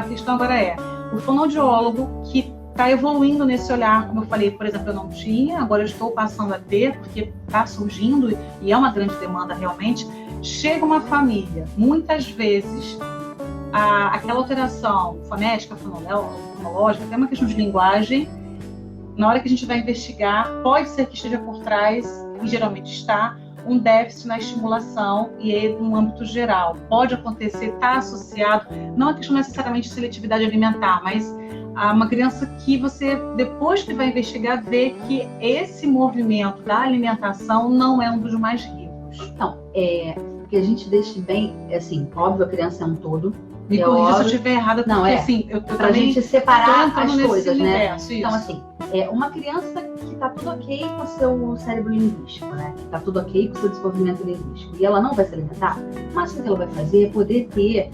questão agora é, o fonoaudiólogo que está evoluindo nesse olhar, como eu falei, por exemplo, eu não tinha, agora eu estou passando a ter, porque está surgindo e é uma grande demanda realmente. Chega uma família, muitas vezes, aquela alteração fonética, fonológica, até uma questão de linguagem, na hora que a gente vai investigar, pode ser que esteja por trás, e geralmente está, um déficit na estimulação e aí no âmbito geral. Pode acontecer, está associado, não a questão necessariamente de seletividade alimentar, mas a uma criança que você, depois que vai investigar, vê que esse movimento da alimentação não é um dos mais ricos. Não, que a gente deixe bem, assim, óbvio, a criança é um todo. Me corrija se eu estiver errada, porque não, assim, eu pra gente separar as coisas, né? Universo, então, assim, uma criança que tá tudo ok com o seu cérebro linguístico, né? Que tá tudo ok com o seu desenvolvimento linguístico, e ela não vai se alimentar, o máximo que ela vai fazer é poder ter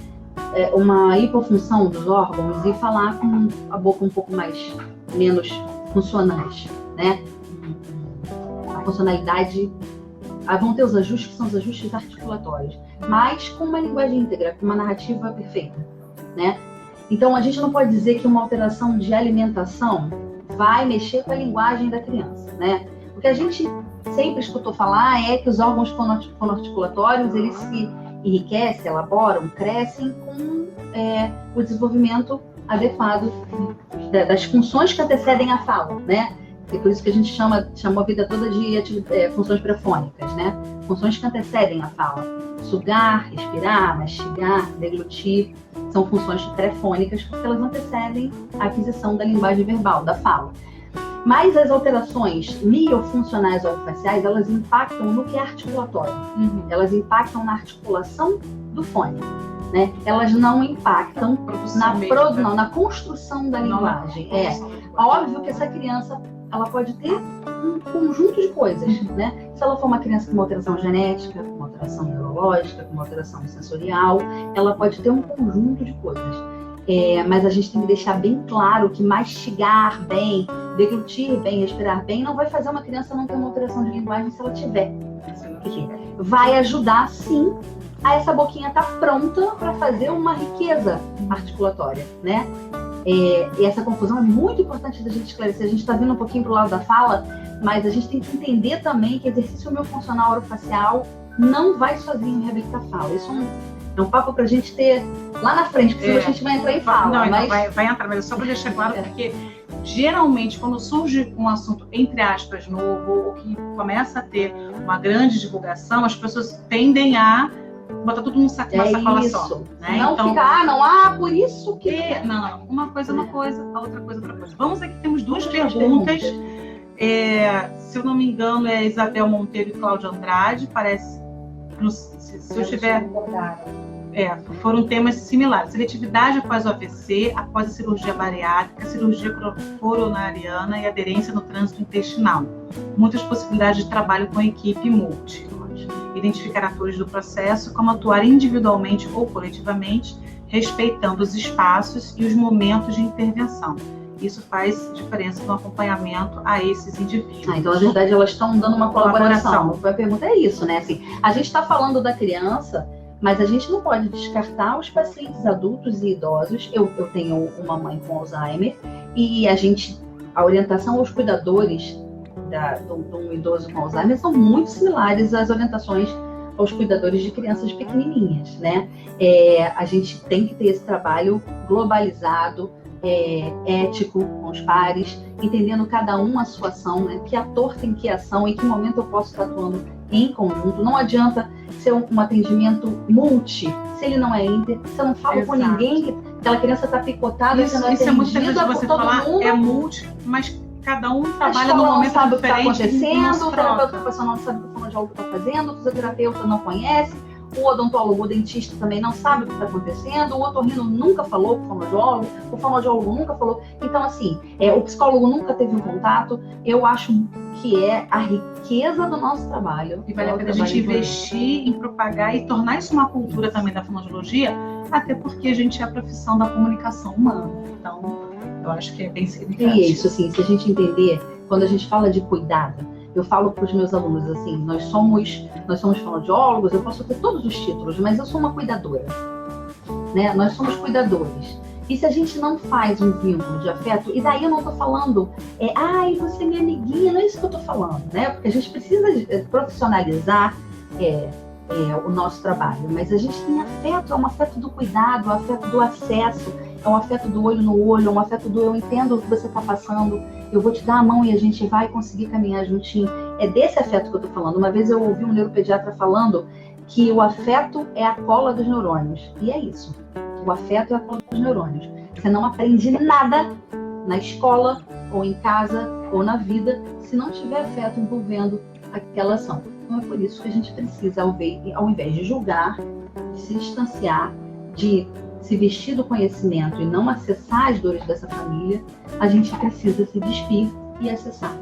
uma hipofunção dos órgãos e falar com a boca um pouco menos funcionante, né? A funcionalidade, vão ter os ajustes que são os ajustes articulatórios, mas com uma linguagem íntegra, com uma narrativa perfeita, né? Então a gente não pode dizer que uma alteração de alimentação vai mexer com a linguagem da criança, né? O que a gente sempre escutou falar é que os órgãos fonoarticulatórios, eles se enriquecem, elaboram, crescem com o desenvolvimento adequado das funções que antecedem a fala, né? É por isso que a gente chamou a vida toda de funções pré-fônicas, né? Funções que antecedem a fala. Sugar, respirar, mastigar, deglutir, são funções pré-fônicas porque elas antecedem a aquisição da linguagem verbal, da fala. Mas as alterações miofuncionais orofaciais, elas impactam no que é articulatório. Elas impactam na articulação do fone, né? Elas não impactam na construção da linguagem. Óbvio que essa criança, ela pode ter um conjunto de coisas, né? Se ela for uma criança com uma alteração genética, com uma alteração neurológica, com uma alteração sensorial, ela pode ter um conjunto de coisas. Mas a gente tem que deixar bem claro que mastigar bem, deglutir bem, respirar bem, não vai fazer uma criança não ter uma alteração de linguagem se ela tiver. Vai ajudar, sim, a essa boquinha estar pronta para fazer uma riqueza articulatória, né? E essa confusão é muito importante da gente esclarecer. A gente está vindo um pouquinho para o lado da fala, mas a gente tem que entender também que exercício miofuncional orofacial não vai sozinho reabilitar a fala. Isso é um papo para a gente ter lá na frente, porque senão a gente vai entrar em fala. Não, vai entrar, mas é só para deixar claro, porque geralmente quando surge um assunto, entre aspas, novo, ou que começa a ter uma grande divulgação, as pessoas tendem a botar tudo numa sacola só. Né? Não então, por isso que... Não, uma coisa é uma coisa, a outra coisa é outra coisa. Vamos aqui, temos duas perguntas. Se eu não me engano, é Isabel Monteiro e Cláudia Andrade, parece... Se eu tiver... foram temas similares. Seletividade após o AVC, após a cirurgia bariátrica, cirurgia coronariana e aderência no trânsito intestinal. Muitas possibilidades de trabalho com equipe multi. Identificar atores do processo, como atuar individualmente ou coletivamente, respeitando os espaços e os momentos de intervenção. Isso faz diferença no acompanhamento a esses indivíduos. Então, na verdade, elas estão dando uma colaboração. A pergunta é isso, né? Assim, a gente está falando da criança, mas a gente não pode descartar os pacientes adultos e idosos. Eu tenho uma mãe com Alzheimer e a orientação aos cuidadores de um idoso com Alzheimer são muito similares às orientações aos cuidadores de crianças pequenininhas, né? A gente tem que ter esse trabalho globalizado, ético com os pares, entendendo cada um a sua ação, né? Que ator tem que ação, em que momento eu posso estar atuando em conjunto. Não adianta ser um atendimento multi, se ele não é inter, se eu não falo com ninguém, que aquela criança está picotada, sendo atendida é muito interessante por você todo falar, mundo. É multi, mas cada um trabalha no momento sabe diferente. O que está acontecendo, o terapeuta ocupacional não sabe o que o fonoaudiólogo está fazendo, o fisioterapeuta não conhece, o odontólogo, o dentista também não sabe o que está acontecendo, o otorrino nunca falou com o fonoaudiólogo nunca falou. Então, assim, o psicólogo nunca teve um contato. Eu acho que é a riqueza do nosso trabalho. E vale a pena a gente investir em propagar e tornar isso uma cultura também da fonoaudiologia, até porque a gente é a profissão da comunicação humana. Então, eu acho que é bem significativo. E isso, assim, se a gente entender, quando a gente fala de cuidado, Eu falo para os meus alunos assim, nós somos fonoaudiólogos, eu posso ter todos os títulos, mas eu sou uma cuidadora, né? Nós somos cuidadores. E se a gente não faz um vínculo de afeto, e daí eu não estou falando, você é minha amiguinha, não é isso que eu estou falando, né? Porque a gente precisa profissionalizar o nosso trabalho, mas a gente tem afeto, é um afeto do cuidado, é um afeto do acesso, é um afeto do olho no olho, é um afeto do eu entendo o que você está passando, eu vou te dar a mão e a gente vai conseguir caminhar juntinho. É desse afeto que eu estou falando. Uma vez eu ouvi um neuropediatra falando que o afeto é a cola dos neurônios, e é isso. O afeto é a cola dos neurônios. Você não aprende nada na escola, ou em casa, ou na vida, se não tiver afeto envolvendo aquela ação. Então é por isso que a gente precisa, ao invés de julgar, de se distanciar, de se vestir do conhecimento e não acessar as dores dessa família, a gente precisa se despir e acessar.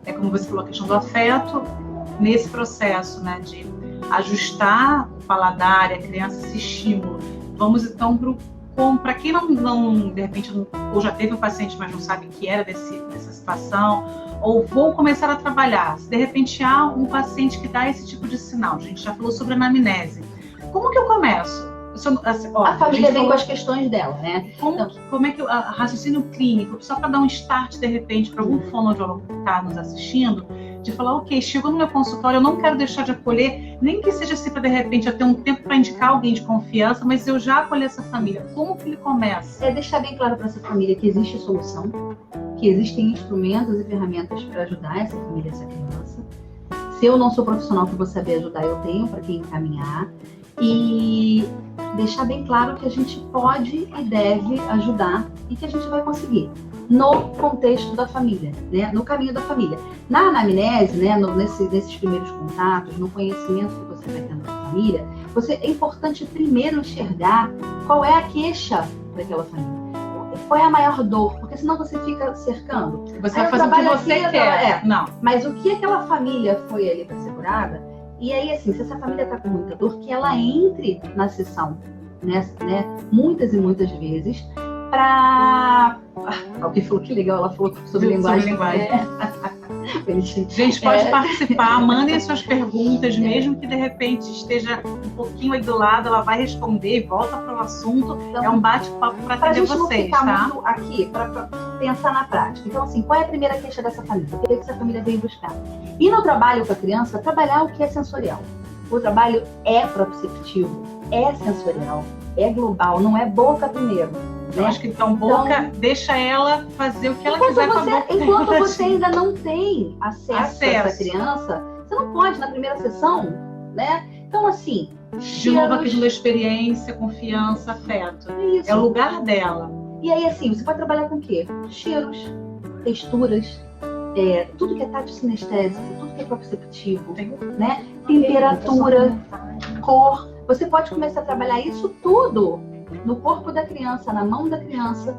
É como você falou, a questão do afeto, nesse processo, né, de ajustar o paladar, a criança, esse estímulo. Vamos então para quem não de repente, ou já teve um paciente, mas não sabe que era dessa situação, ou vou começar a trabalhar. Se de repente há um paciente que dá esse tipo de sinal, a gente já falou sobre anamnese. Como que eu começo? A família vem com as questões dela, né? Como é que o raciocínio clínico, só para dar um start de repente para algum fonoaudiólogo que está nos assistindo, de falar, ok, chegou no meu consultório, eu não quero deixar de acolher, nem que seja assim para de repente eu ter um tempo para indicar alguém de confiança, mas eu já acolhi essa família. Como que ele começa? É deixar bem claro para essa família que existe solução, que existem instrumentos e ferramentas para ajudar essa família, essa criança. Se eu não sou profissional que vou saber ajudar, eu tenho para quem encaminhar. E deixar bem claro que a gente pode e deve ajudar e que a gente vai conseguir no contexto da família, né? No caminho da família. Na anamnese, né? Nesses primeiros contatos, no conhecimento que você vai tendo da família, é importante primeiro enxergar qual é a queixa daquela família. Qual é a maior dor? Porque senão você fica cercando. Você vai fazer o que você quer. Não. Mas o que aquela família foi ali para ser curada? E aí, assim, se essa família está com muita dor, que ela entre na sessão, né? Muitas e muitas vezes, para... Alguém falou que legal, ela falou sobre linguagem. Gente, pode participar, mandem suas perguntas, mesmo que de repente esteja um pouquinho aí do lado, ela vai responder, volta para o assunto. Então, é um bate-papo para atender vocês, não ficar tá? Muito aqui, para pensar na prática. Então, assim, qual é a primeira queixa dessa família? O que essa família veio buscar? E no trabalho com a criança, trabalhar o que é sensorial. O trabalho é proprioceptivo, é sensorial, é global, não é boca primeiro. Eu acho que então boca, deixa ela fazer o que ela quiser com a boca. Enquanto você ainda não tem acesso a essa criança, você não pode na primeira sessão, né? Então, assim... De novo, a questão da experiência, confiança, afeto. Isso. É o lugar dela. E aí, assim, você pode trabalhar com o quê? Cheiros, texturas, tudo que é tátil sinestésico, tudo que é proprioceptivo, né? Temperatura, cor. Você pode começar a trabalhar isso tudo no corpo da criança, na mão da criança.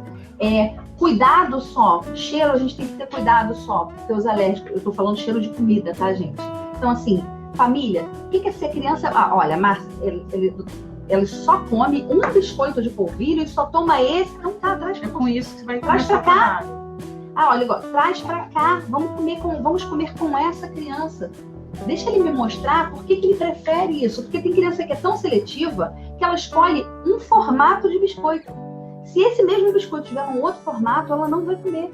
Cuidado só. Cheiro, a gente tem que ter cuidado só. Porque os alérgicos, eu tô falando cheiro de comida, tá, gente? Então, assim, família, o que é ser criança? Olha, Márcia, ele só come um biscoito de polvilho e só toma esse. Não tá, traz pra cá. Com isso que vai traz pra cá. Olha, traz pra cá. Vamos comer com essa criança. Deixa ele me mostrar por que ele prefere isso. Porque tem criança que é tão seletiva que ela escolhe um formato de biscoito. Se esse mesmo biscoito tiver um outro formato, ela não vai comer.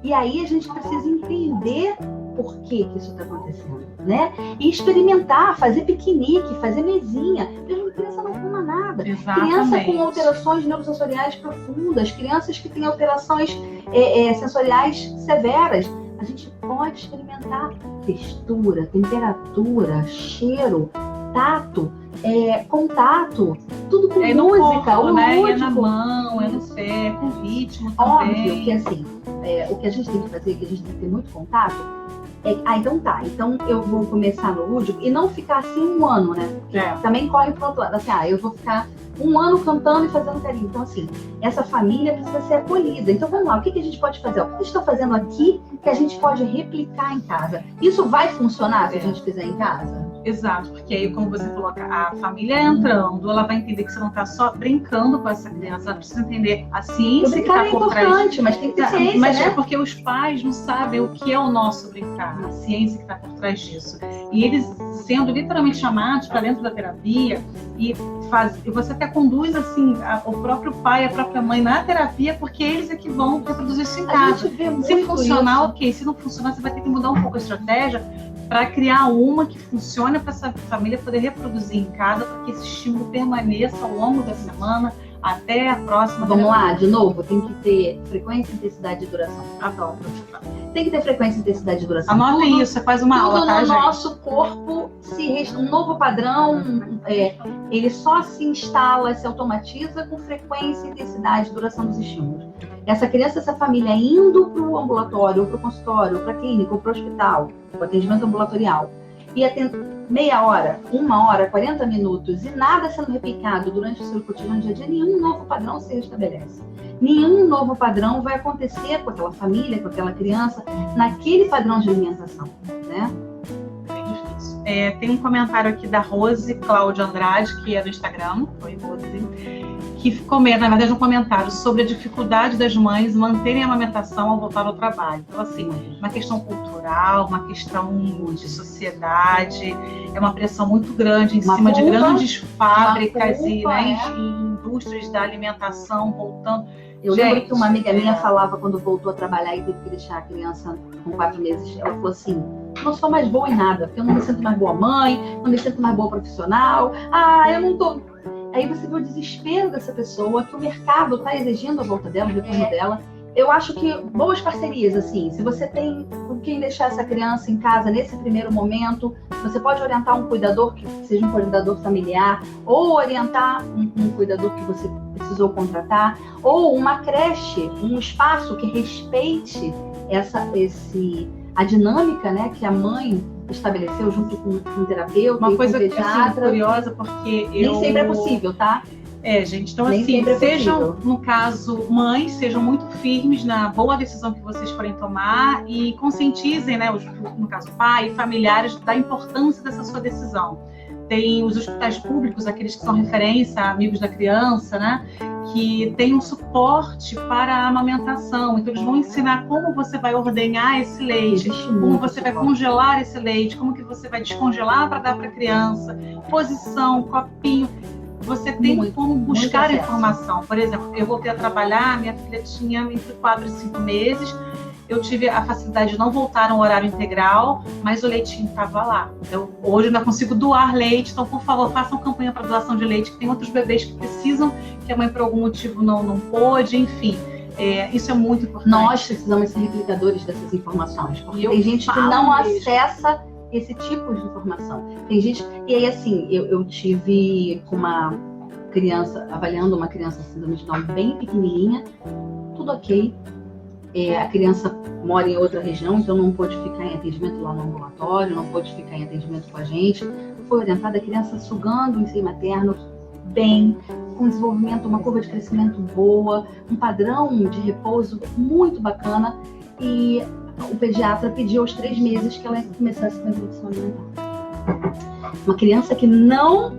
E aí a gente precisa entender por que isso está acontecendo, né? E experimentar, fazer piquenique, fazer mesinha. Mesmo que a criança não coma nada. Exatamente. Criança com alterações neurosensoriais profundas, crianças que têm alterações sensoriais severas. A gente pode experimentar textura, temperatura, cheiro, tato, contato, tudo com música, corpo, né? É na mão, é no pé, com ritmo também. Óbvio que assim, o que a gente tem que fazer, que a gente tem que ter muito contato, então tá, então eu vou começar no lúdico e não ficar assim um ano, né? Porque também corre pro outro lado, assim, eu vou ficar um ano cantando e fazendo carinho. Então, assim, essa família precisa ser acolhida. Então, vamos lá, o que a gente pode fazer? O que eu estou fazendo aqui que a gente pode replicar em casa. Isso vai funcionar se a gente fizer em casa? Exato, porque aí, como você coloca, a família entrando, ela vai entender que você não está só brincando com essa criança, ela precisa entender a ciência que está por trás. Importante, mas tem que ter ciência, mas né? é porque os pais não sabem o que é o nosso brincar, a ciência que está por trás disso. E eles sendo literalmente chamados para dentro da terapia e você até conduz assim o próprio pai, a própria mãe na terapia, porque eles é que vão reproduzir isso em casa. Se funcionar, isso. ok. Se não funcionar, você vai ter que mudar um pouco a estratégia para criar uma que funcione para essa família poder reproduzir em casa, para que esse estímulo permaneça ao longo da semana até a próxima. Vamos lá, de novo, tem que ter frequência, intensidade e duração. Adoro. Tem que ter frequência, intensidade e duração. Anotem isso, você faz uma aula, tudo tá, no gente? nosso corpo, um novo padrão, ele só se instala, se automatiza com frequência, intensidade e duração dos estímulos. Essa criança, essa família indo para o ambulatório, ou para o consultório, ou para a clínica, ou para o hospital, o atendimento ambulatorial, e meia hora, 1 hora, 40 minutos, e nada sendo replicado durante o seu cotidiano dia a dia, nenhum novo padrão se restabelece. Nenhum novo padrão vai acontecer com aquela família, com aquela criança, naquele padrão de alimentação, né? Bem difícil. Tem um comentário aqui da Rose Cláudia Andrade, que é do Instagram, foi Rose, que comenta, na verdade, um comentário sobre a dificuldade das mães manterem a amamentação ao voltar ao trabalho. Então, assim, uma questão cultural, uma questão de sociedade, é uma pressão muito grande em cima de grandes fábricas e indústrias da alimentação voltando. Eu lembro que uma amiga minha falava quando voltou a trabalhar e teve que deixar a criança com 4 meses, ela falou assim: não sou mais boa em nada, porque eu não me sinto mais boa mãe, não me sinto mais boa profissional, eu não tô... Aí você vê o desespero dessa pessoa, que o mercado está exigindo a volta dela, o retorno dela. Eu acho que boas parcerias, assim, se você tem com quem deixar essa criança em casa nesse primeiro momento, você pode orientar um cuidador, que seja um cuidador familiar, ou orientar um cuidador que você precisou contratar, ou uma creche, um espaço que respeite a dinâmica, né, que a mãe estabeleceu junto com um terapeuta. Uma coisa com um pediatra. Assim, curiosa, porque nem sempre é possível, tá? Gente, então nem assim, sejam, possível. No caso, mães, sejam muito firmes na boa decisão que vocês forem tomar e conscientizem, né, no caso, pai e familiares, da importância dessa sua decisão. Tem os hospitais públicos, aqueles que são referência, amigos da criança, né, que tem um suporte para a amamentação. Então, eles vão ensinar como você vai ordenhar esse leite, como você vai congelar esse leite, como que você vai descongelar para dar para a criança, posição, copinho. Você tem como buscar informação. Por exemplo, eu voltei a trabalhar, minha filha tinha entre 4 e 5 meses, eu tive a facilidade de não voltar no horário integral, mas o leitinho estava lá. Então, hoje eu ainda consigo doar leite, então, por favor, façam campanha para doação de leite, que tem outros bebês que precisam, que a mãe, por algum motivo, não pôde, enfim. Isso é muito importante. Nós precisamos ser replicadores dessas informações, porque tem gente que não acessa esse tipo de informação. Tem gente... E aí, assim, eu tive com uma criança, avaliando uma criança síndrome de Down bem pequenininha, tudo ok. A criança mora em outra região, então não pôde ficar em atendimento lá no ambulatório, não pôde ficar em atendimento com a gente. Foi orientada a criança sugando o seio materno bem, com desenvolvimento, uma curva de crescimento boa, um padrão de repouso muito bacana. E o pediatra pediu aos 3 meses que ela começasse com a introdução alimentar. Uma criança que não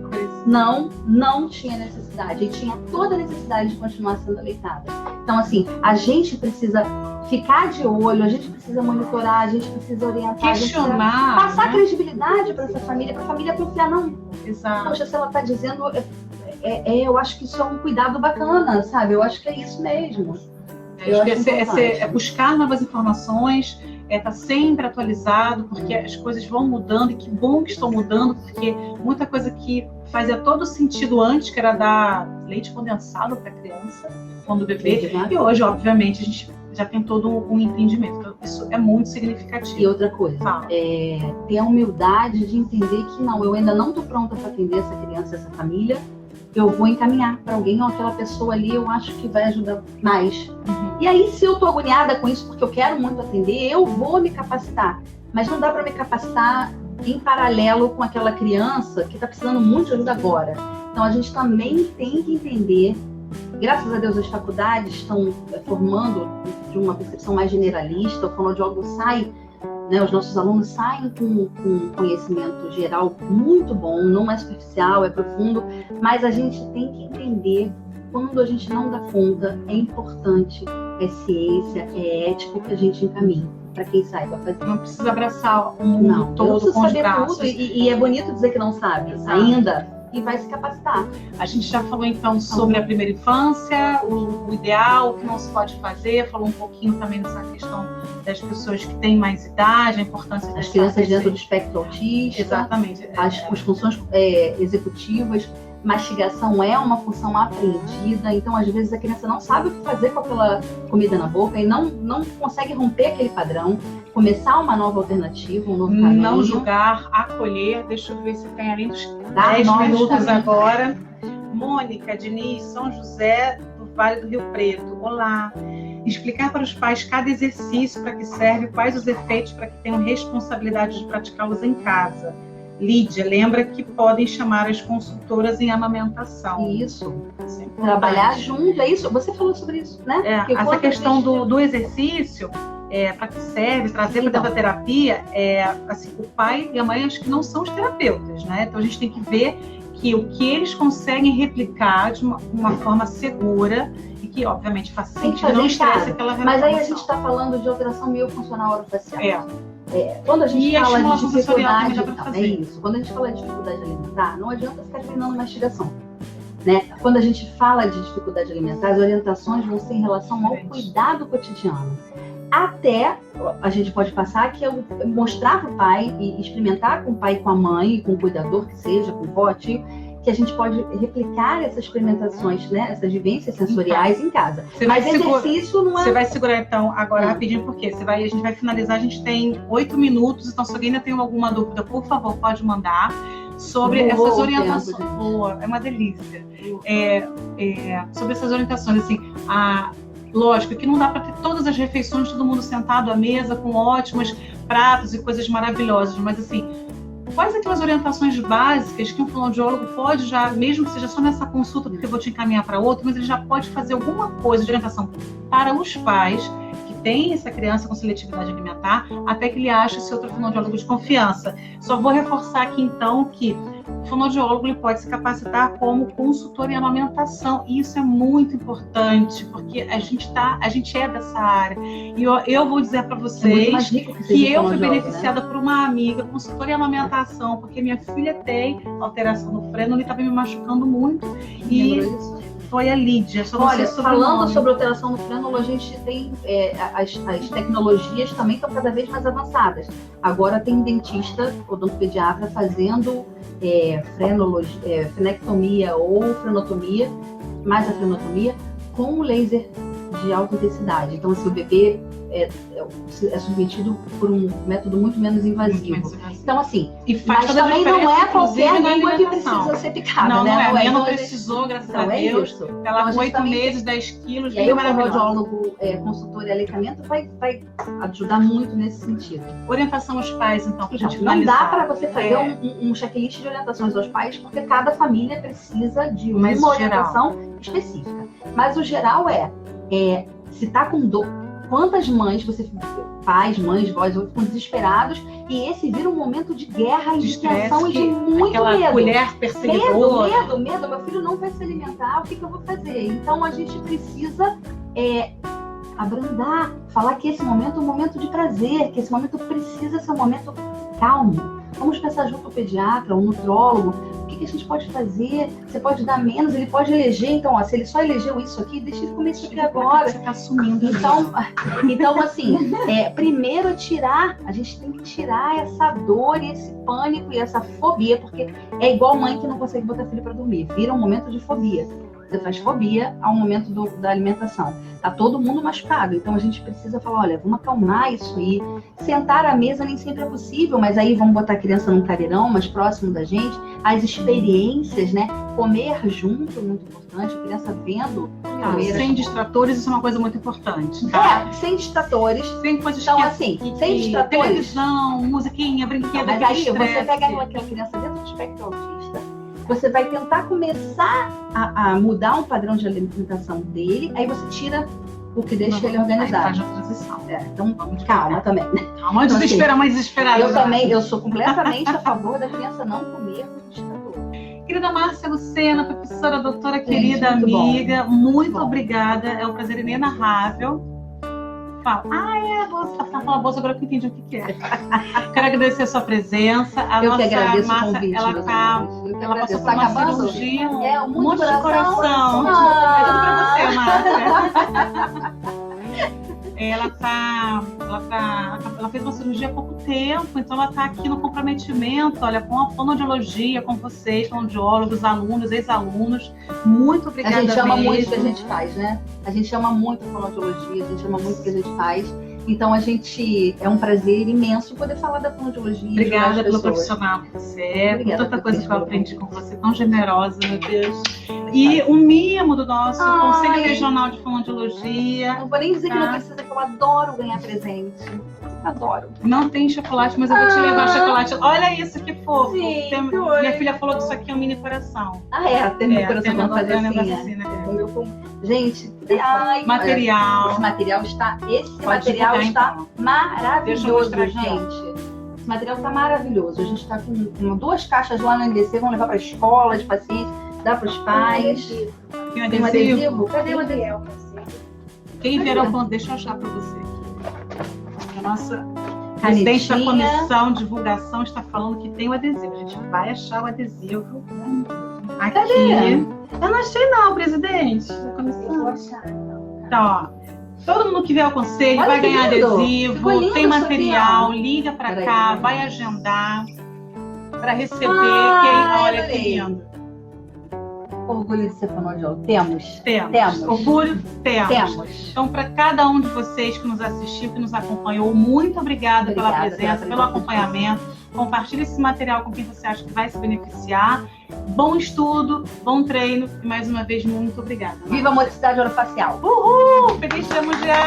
tinha necessidade, e tinha toda a necessidade de continuar sendo aleitada. Então, assim, a gente precisa ficar de olho, a gente precisa monitorar, a gente precisa orientar, questionar, passar credibilidade para essa família, para a família confiar, não. Exato. Poxa, se ela está dizendo, eu acho que isso é um cuidado bacana, sabe? Eu acho que é isso mesmo. Eu acho que é buscar novas informações, estar sempre atualizado, porque as coisas vão mudando, e que bom que estão mudando, porque muita coisa que fazia todo sentido antes, que era dar leite condensado para a criança, quando bebê, e hoje, obviamente, a gente já tem todo um entendimento. Então, isso é muito significativo. E outra coisa, ter a humildade de entender que eu ainda não estou pronta para atender essa criança, essa família, eu vou encaminhar para alguém, ou aquela pessoa ali, eu acho que vai ajudar mais. E aí, se eu tô agoniada com isso, porque eu quero muito atender, eu vou me capacitar. Mas não dá para me capacitar em paralelo com aquela criança que está precisando muito de ajuda agora. Então, a gente também tem que entender, graças a Deus as faculdades estão formando de de uma percepção mais generalista, o fonoaudiólogo sai, né, os nossos alunos saem com conhecimento geral muito bom, não é superficial, é profundo, mas a gente tem que entender quando a gente não dá conta, é importante, é ciência, é ético que a gente encaminhe para quem saiba fazer. Não precisa abraçar o mundo todo com os braços. E é bonito dizer que não sabe, ainda, e vai se capacitar. A gente já falou então sobre a primeira infância, o ideal, o que não se pode fazer, falou um pouquinho também dessa questão das pessoas que têm mais idade, a importância das crianças dentro do espectro autista. Exatamente. As funções executivas. Mastigação é uma função aprendida, então às vezes a criança não sabe o que fazer com aquela comida na boca e não consegue romper aquele padrão, começar uma nova alternativa, um novo caminho. Não julgar, acolher. Deixa eu ver se tem ali uns 10 minutos agora. Mônica Diniz, São José do Vale do Rio Preto. Olá. Explicar para os pais cada exercício, para que serve, quais os efeitos para que tenham responsabilidade de praticá-los em casa. Lídia, lembra que podem chamar as consultoras em amamentação. Isso. Trabalhar junto, é isso? Você falou sobre isso, né? Essa questão do exercício, para que serve, trazer para dentro da terapia, assim, o pai e a mãe acho que não são os terapeutas, né? Então a gente tem que ver que o que eles conseguem replicar de uma forma segura e que, obviamente, facilite, não estresse aquela relação. Mas aí a gente está falando de alteração miofuncional orofacial. Quando a gente fala de dificuldade, quando a gente fala de dificuldade alimentar, não adianta ficar treinando mastigação, né? Quando a gente fala de dificuldade alimentar, as orientações vão ser em relação ao cuidado cotidiano. Até a gente pode passar que eu mostrar para o pai e experimentar com o pai e com a mãe, e com o cuidador que seja, com o vó, tio, que a gente pode replicar essas experimentações, né? Essas vivências sensoriais em casa. Mas exercício não é... Você vai segurar então agora rapidinho, porque a gente vai finalizar, a gente tem 8 minutos, então se alguém ainda tem alguma dúvida, por favor, pode mandar sobre essas orientações. Boa, é uma delícia. Sobre essas orientações, assim, lógico que não dá para ter todas as refeições, todo mundo sentado à mesa com ótimos pratos e coisas maravilhosas, mas assim, quais aquelas orientações básicas que um fonoaudiólogo pode já, mesmo que seja só nessa consulta, porque eu vou te encaminhar para outra, mas ele já pode fazer alguma coisa de orientação para os pais que têm essa criança com seletividade alimentar, até que ele ache esse outro fonoaudiólogo de confiança. Só vou reforçar aqui então que o fonoaudiólogo ele pode se capacitar como consultor em amamentação, e isso é muito importante, porque a gente é dessa área. E eu vou dizer para vocês que eu fui beneficiada, né, por uma amiga, consultora em amamentação, porque minha filha tem alteração no freno, ele estava me machucando muito. E foi a Lídia. Olha, falando sobre alteração no freno, a gente tem as tecnologias também estão cada vez mais avançadas. Agora tem dentista, odontopediatra fazendo frenectomia ou frenotomia, mais a frenotomia, com laser de alta intensidade. Então, assim, o bebê é submetido por um método muito menos invasivo. Então, assim, mas também não é qualquer língua que precisa ser picada, né? A minha não precisou, graças a Deus. Ela com 8 meses, 10 quilos, e aí o fonoaudiólogo, consultor em aleitamento vai ajudar muito nesse sentido. Orientação aos pais, então, pra gente finalizar. Não dá para você fazer um checklist de orientações aos pais, porque cada família precisa de uma orientação específica. Mas o geral se está com dor, quantas mães, pais, mães, vós, ficam desesperados, e esse vira um momento de guerra e de tensão e de muito medo. Colher perseguidora. Medo, meu filho não vai se alimentar, o que eu vou fazer? Então a gente precisa abrandar, falar que esse momento é um momento de prazer, que esse momento precisa ser um momento calmo. Vamos pensar junto ao pediatra, ao nutrólogo, o que a gente pode fazer? Você pode dar menos, ele pode eleger, então, se ele só elegeu isso aqui, deixa ele comer isso aqui agora. Você está assumindo. Então, assim, primeiro a gente tem que tirar essa dor e esse pânico e essa fobia, porque é igual mãe que não consegue botar filho para dormir, vira um momento de fobia. Você faz fobia ao momento da alimentação. Tá todo mundo machucado, então a gente precisa falar, olha, vamos acalmar isso aí. Sentar à mesa nem sempre é possível, mas aí vamos botar a criança num cadeirão mais próximo da gente. As experiências, né? Comer junto é muito importante, a criança vendo. Sem distratores, isso é uma coisa muito importante. Tá? Sem distratores. Sem coisas sem distratores. Televisão, musiquinha, brinquedo. Mas aí você pega aquela criança dentro do espectro autista, você vai tentar começar a mudar um padrão de alimentação dele, aí você tira o que deixa ele Faz organizado. a transição. Então, calma também. Calma, desesperar, mais desesperada. Eu sou completamente a favor da criança não comer no liquidificador. Querida Márcia Lucena, professora, doutora, querida muito amiga, bom. muito Bom. obrigada. É um prazer inenarrável. Fala, a bolsa. Tá falando a bolsa, agora que eu entendi o que é. Quero agradecer a sua presença. Eu que agradeço o Márcia, convite. ela meus tá. amigos. Eu que Ela agradeço. passou por uma acabando? cirurgia, Um um monte de coração. Ah. É tudo pra você, Márcia. Ela fez uma cirurgia há pouco tempo, então ela está aqui no comprometimento, olha, com a fonoaudiologia, com vocês, fonoaudiólogos, alunos, ex-alunos. Muito obrigada. A gente ama mesmo. muito o que a gente faz, né? A gente ama muito a fonoaudiologia, a gente ama muito o que a gente faz. Então, é um prazer imenso poder falar da fonoaudiologia. Obrigada pelo profissional que você é, Obrigada por tanta por coisa ter que eu vindo. aprendi com você, tão generosa, meu Deus. E um mimo do nosso Conselho Ai. Regional de Fonoaudiologia. Não vou nem dizer que Tá. não precisa, que eu adoro ganhar presente. Adoro. Não tem chocolate, mas eu vou te levar chocolate. Olha isso, que fofo. Gente, Minha filha falou que isso aqui é um mini coração. Tem meu coração tem pra fazer um negócio assim, né? O meu Gente, ai, Material. esse material está, Pode material divulgar, está então. Deixa eu maravilhoso, mostrar aqui, ó. gente. Esse material está maravilhoso. A gente está com 2 caixas lá no NDC, vamos levar para a escola de pacientes, dá para os pais. Tem Tem um adesivo? Cadê o adesivo? Quem vier ao ponto, deixa eu achar para você aqui. A nossa presidente da Canetinha. comissão de divulgação está falando que tem o adesivo. A gente vai achar o adesivo aqui. Cadê? Eu não achei não, presidente. Da comissão. Então, ó. Todo mundo que vier ao conselho Olha vai que ganhar lindo. adesivo, Ficou lindo tem isso aqui, material, ó. liga para Peraí. cá, vai agendar para receber. Ai, Olha que adorei. lindo. Orgulho de ser fonoaudiólogo. Temos. Temos. Orgulho, temos. Temos. Então, para cada um de vocês que nos assistiu, que nos acompanhou, muito obrigada pela Obrigada presença, pela pelo acompanhamento. Compartilhe esse material com quem você acha que vai se beneficiar. Bom estudo, bom treino e mais uma vez muito obrigada. Viva a motricidade orofacial. Uhul! Feliz Dia Mundial!